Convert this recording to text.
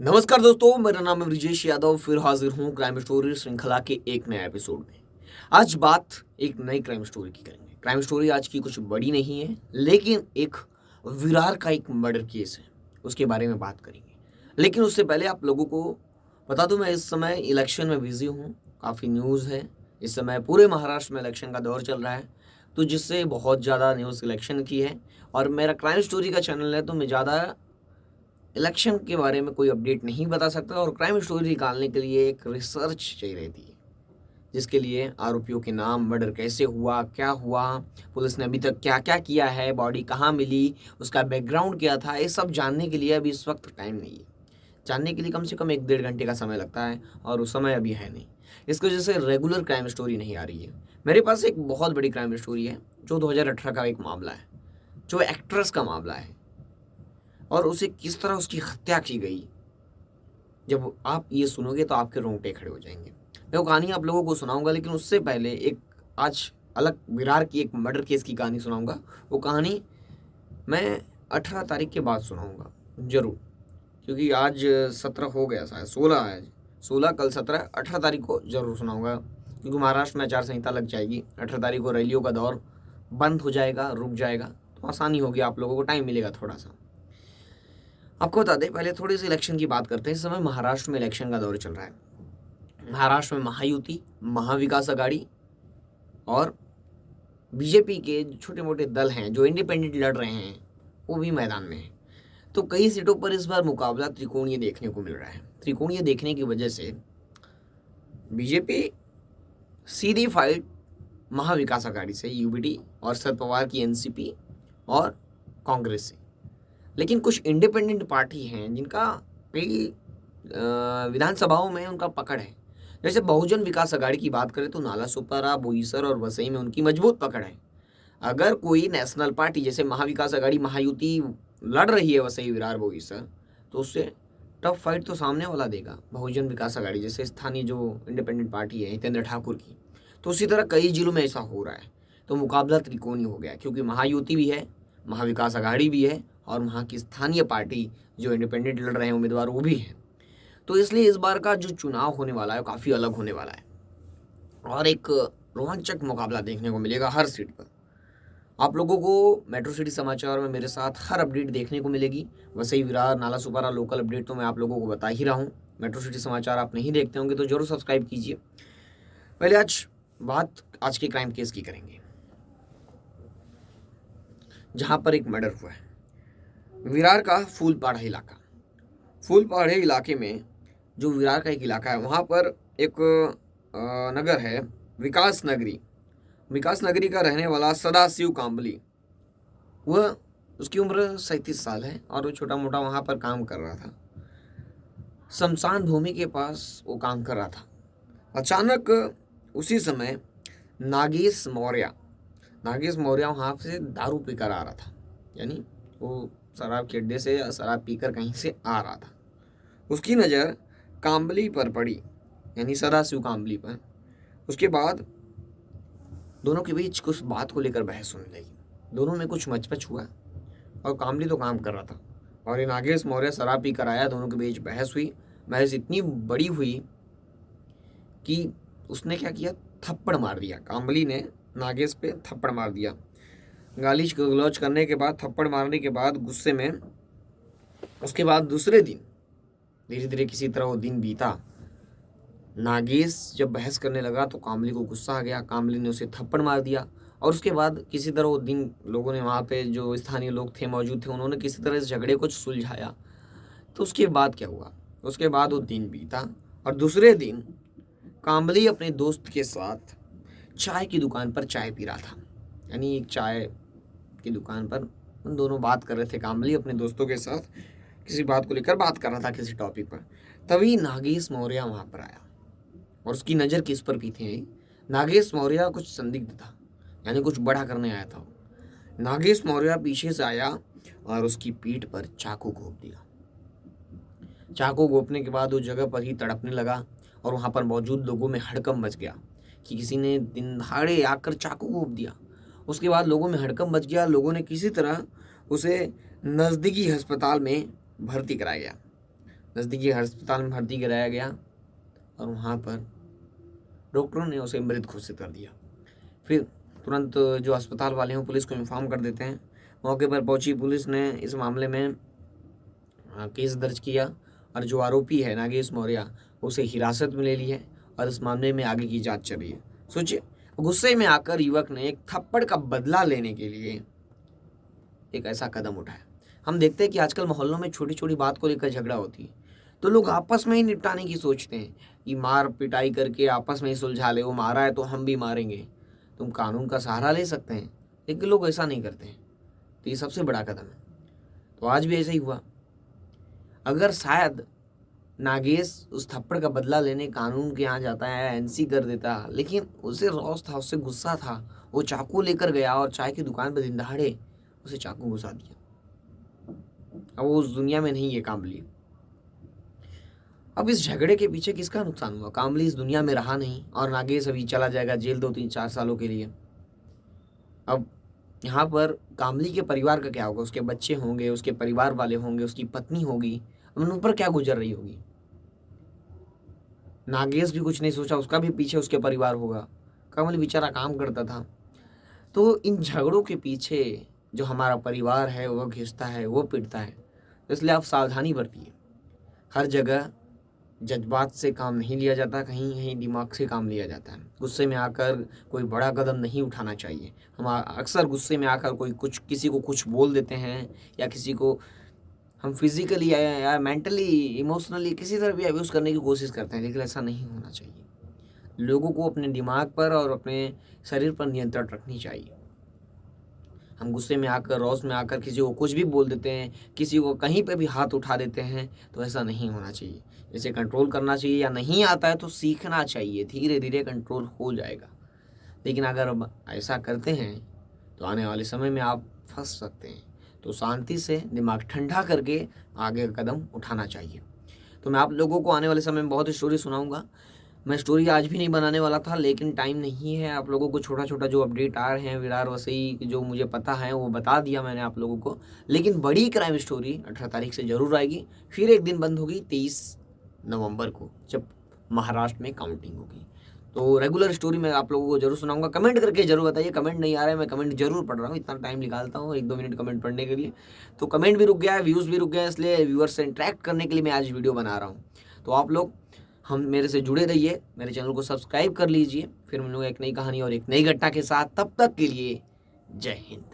नमस्कार दोस्तों, मेरा नाम है ब्रिजेश यादव। फिर हाजिर हूँ क्राइम स्टोरी श्रृंखला के एक नए एपिसोड में। आज बात एक नई क्राइम स्टोरी की करेंगे। क्राइम स्टोरी आज की कुछ बड़ी नहीं है, लेकिन एक विरार का एक मर्डर केस है, उसके बारे में बात करेंगे। लेकिन उससे पहले आप लोगों को बता दूं, मैं इस समय इलेक्शन में बिजी हूँ। काफ़ी न्यूज़ है। इस समय पूरे महाराष्ट्र में इलेक्शन का दौर चल रहा है, तो जिससे बहुत ज़्यादा न्यूज़ इलेक्शन की है। और मेरा क्राइम स्टोरी का चैनल है, तो मैं ज़्यादा इलेक्शन के बारे में कोई अपडेट नहीं बता सकता। और क्राइम स्टोरी निकालने के लिए एक रिसर्च चाहिए रहती है, जिसके लिए आरोपियों के नाम, मर्डर कैसे हुआ, क्या हुआ, पुलिस ने अभी तक क्या क्या किया है, बॉडी कहाँ मिली, उसका बैकग्राउंड क्या था, ये सब जानने के लिए अभी इस वक्त टाइम नहीं है। जानने के लिए कम से कम 1-1.5 घंटे का समय लगता है, और उस समय अभी है नहीं। इसकी वजह से रेगुलर क्राइम स्टोरी नहीं आ रही है। मेरे पास एक बहुत बड़ी क्राइम स्टोरी है, जो 2018 का एक मामला है, जो एक्ट्रेस का मामला है, और उसे किस तरह उसकी हत्या की गई। जब आप ये सुनोगे तो आपके रोंगटे खड़े हो जाएंगे। मैं वो कहानी आप लोगों को सुनाऊंगा, लेकिन उससे पहले एक आज अलग विरार की एक मर्डर केस की कहानी सुनाऊंगा। वो कहानी मैं 18 तारीख के बाद सुनाऊंगा जरूर, क्योंकि आज 17 हो गया, शायद 16 है आज। 16, कल 17, 18 तारीख को जरूर सुनाऊंगा, क्योंकि महाराष्ट्र में आचार संहिता लग जाएगी। 18 तारीख को रैलियों का दौर बंद हो जाएगा, रुक जाएगा, तो आसानी होगी, आप लोगों को टाइम मिलेगा थोड़ा सा। आपको बता दें, पहले थोड़ी सी इलेक्शन की बात करते हैं। इस समय महाराष्ट्र में इलेक्शन का दौर चल रहा है। महाराष्ट्र में महायुति, महाविकास आघाड़ी और बीजेपी के छोटे मोटे दल हैं जो इंडिपेंडेंट लड़ रहे हैं, वो भी मैदान में हैं। तो कई सीटों पर इस बार मुकाबला त्रिकोणीय देखने को मिल रहा है। त्रिकोणीय देखने की वजह से बीजेपी सीधी फाइट महाविकास आघाड़ी से, यूबीडी और शरद पवार की एनसीपी और कांग्रेस से। लेकिन कुछ इंडिपेंडेंट पार्टी हैं जिनका कई विधानसभाओं में उनका पकड़ है। जैसे बहुजन विकास आघाड़ी की बात करें तो नालासोपारा, बोईसर और वसई में उनकी मजबूत पकड़ है। अगर कोई नेशनल पार्टी जैसे महाविकास आघाड़ी, महायुति लड़ रही है वसई, विरार, बोईसर, तो उससे टफ फाइट तो सामने वाला देगा बहुजन विकास आघाड़ी जैसे स्थानीय जो इंडिपेंडेंट पार्टी है हितेंद्र ठाकुर की। तो उसी तरह कई जिलों में ऐसा हो रहा है। तो मुकाबला त्रिकोणीय हो गया, क्योंकि महायुति भी है, महाविकास आघाड़ी भी है, और वहाँ की स्थानीय पार्टी जो इंडिपेंडेंट लड़ रहे हैं उम्मीदवार, वो भी है। तो इसलिए इस बार का जो चुनाव होने वाला है वो काफ़ी अलग होने वाला है, और एक रोमांचक मुकाबला देखने को मिलेगा हर सीट पर। आप लोगों को मेट्रो सिटी समाचार में मेरे साथ हर अपडेट देखने को मिलेगी। वसई, विरार, नालासोपारा लोकल अपडेट तो मैं आप लोगों को बता ही रहा हूँ। मेट्रो सिटी समाचार आप नहीं देखते होंगे तो जरूर सब्सक्राइब कीजिए। पहले आज के क्राइम केस की करेंगे, जहाँ पर एक मर्डर हुआ है। विरार का फूलपाड़ा इलाका। फूलपाड़े इलाके में, जो विरार का एक इलाका है, वहाँ पर एक नगर है, विकास नगरी। विकास नगरी का रहने वाला सदाशिव काम्बली, वह, उसकी उम्र 37 साल है, और वो छोटा मोटा वहाँ पर काम कर रहा था। शमशान भूमि के पास वो काम कर रहा था। अचानक उसी समय नागेश मौर्य वहाँ से दारू पीकर आ रहा था। यानी वो शराब के अड्डे से शराब पीकर कहीं से आ रहा था। उसकी नज़र काम्बली पर पड़ी, यानी सदाशिव काम्बली पर। उसके बाद दोनों के बीच कुछ बात को लेकर बहस होने लगी। दोनों में कुछ मचपच हुआ, और काम्बली तो काम कर रहा था, और ये नागेश मौर्य शराब पी कर आया। दोनों के बीच बहस हुई। बहस इतनी बड़ी हुई कि उसने क्या किया, थप्पड़ मार दिया। काम्बली ने नागेश पे थप्पड़ मार दिया। गाली गलौज करने के बाद, थप्पड़ मारने के बाद, गुस्से में, उसके बाद दूसरे दिन धीरे धीरे किसी तरह वो दिन बीता। नागेश जब बहस करने लगा तो कामली को गुस्सा आ गया। कामली ने उसे थप्पड़ मार दिया, और उसके बाद किसी तरह वो दिन, लोगों ने, वहाँ पे जो स्थानीय लोग थे, मौजूद थे, उन्होंने किसी तरह इस झगड़े को सुलझाया। तो उसके बाद क्या हुआ, उसके बाद वो दिन बीता, और दूसरे दिन कामली अपने दोस्त के साथ चाय की दुकान पर चाय पी रहा था। यानी एक चाय की दुकान पर उन दोनों बात कर रहे थे। कामली अपने दोस्तों के साथ किसी बात को लेकर बात कर रहा था, किसी टॉपिक पर। तभी नागेश मौर्य वहाँ पर आया, और उसकी नज़र किस पर भी थी, नागेश मौर्य कुछ संदिग्ध था, यानी कुछ बड़ा करने आया था। नागेश मौर्य पीछे से आया और उसकी पीठ पर चाकू घोंप दिया। चाकू घोंपने के बाद उस जगह पर ही तड़पने लगा, और वहाँ पर मौजूद लोगों में हड़कंप मच गया कि किसी ने दिन दहाड़े आकर चाकू घोंप दिया। उसके बाद लोगों में हड़कंप मच गया। लोगों ने किसी तरह उसे नज़दीकी अस्पताल में भर्ती कराया गया। नज़दीकी अस्पताल में भर्ती कराया गया और वहाँ पर डॉक्टरों ने उसे मृत घोषित कर दिया। फिर तुरंत जो अस्पताल वाले हैं पुलिस को इन्फॉर्म कर देते हैं। मौके पर पहुंची पुलिस ने इस मामले में केस दर्ज किया और जो आरोपी है नागेश मौर्य उसे हिरासत में ले ली है और इस मामले में आगे की जांच चल रही है। सोचिए, गुस्से में आकर युवक ने एक थप्पड़ का बदला लेने के लिए एक ऐसा कदम उठाया। हम देखते हैं कि आजकल मोहल्लों में छोटी छोटी बात को लेकर झगड़ा होती है तो लोग आपस में ही निपटाने की सोचते हैं कि मार पिटाई करके आपस में ही सुलझा ले, वो मारा है तो हम भी मारेंगे। तुम कानून का सहारा ले सकते हैं, लेकिन लोग ऐसा नहीं करते हैं। तो ये सबसे बड़ा कदम है। तो आज भी ऐसा ही हुआ। अगर शायद नागेश उस थप्पड़ का बदला लेने कानून के यहाँ जाता है, एनसी कर देता, लेकिन उसे रौस था, उससे गुस्सा था, वो चाकू लेकर गया और चाय की दुकान पर दिन दहाड़े उसे चाकू घुसा दिया। अब वो उस दुनिया में नहीं है कामली। अब इस झगड़े के पीछे किसका नुकसान हुआ? कामली इस दुनिया में रहा नहीं और नागेश अभी चला जाएगा जेल 2-3-4 सालों के लिए। अब यहाँ पर कामली के परिवार का क्या होगा? उसके बच्चे होंगे, उसके परिवार वाले होंगे, उसकी पत्नी होगी, उन पर क्या गुजर रही होगी? नागेश भी कुछ नहीं सोचा, उसका भी पीछे उसके परिवार होगा। कामली बेचारा काम करता था। तो इन झगड़ों के पीछे जो हमारा परिवार है वो घिसता है, वो पिटता है। इसलिए आप सावधानी बरतिए। हर जगह जज्बात से काम नहीं लिया जाता, कहीं कहीं दिमाग से काम लिया जाता है। गुस्से में आकर कोई बड़ा कदम नहीं उठाना चाहिए। हम अक्सर गुस्से में आकर किसी को कुछ बोल देते हैं या किसी को हम फिजिकली या मेंटली इमोशनली किसी तरह भी अब्यूज़ करने की कोशिश करते हैं, लेकिन ऐसा नहीं होना चाहिए। लोगों को अपने दिमाग पर और अपने शरीर पर नियंत्रण रखनी चाहिए। हम गुस्से में आकर, रौस में आकर किसी को कुछ भी बोल देते हैं, किसी को कहीं पे भी हाथ उठा देते हैं, तो ऐसा नहीं होना चाहिए। इसे कंट्रोल करना चाहिए, या नहीं आता है तो सीखना चाहिए, धीरे धीरे कंट्रोल हो जाएगा। लेकिन अगर अब ऐसा करते हैं तो आने वाले समय में आप फंस सकते हैं। तो शांति से दिमाग ठंडा करके आगे का कदम उठाना चाहिए। तो मैं आप लोगों को आने वाले समय में बहुत स्टोरी सुनाऊंगा। मैं स्टोरी आज भी नहीं बनाने वाला था, लेकिन टाइम नहीं है। आप लोगों को छोटा छोटा जो अपडेट आ रहे हैं विरार वसई जो मुझे पता है वो बता दिया मैंने आप लोगों को। लेकिन बड़ी क्राइम स्टोरी 18 तारीख से ज़रूर आएगी। फिर एक दिन बंद होगी 23 नवंबर को, जब महाराष्ट्र में काउंटिंग होगी। तो रेगुलर स्टोरी मैं आप लोगों को जरूर सुनाऊंगा। कमेंट करके जरूर बताइए। कमेंट नहीं आ रहा है, मैं कमेंट जरूर पढ़ रहा हूँ, इतना टाइम निकालता हूँ 1-2 मिनट कमेंट पढ़ने के लिए। तो कमेंट भी रुक गया है, व्यूज़ भी रुक गया है, इसलिए व्यूअर्स से इंटरेक्ट करने के लिए मैं आज वीडियो बना रहा हूँ। तो आप लोग हम मेरे से जुड़े रहिए, मेरे चैनल को सब्सक्राइब कर लीजिए। फिर मिलूंगा एक नई कहानी और एक नई घटना के साथ। तब तक के लिए जय हिंद।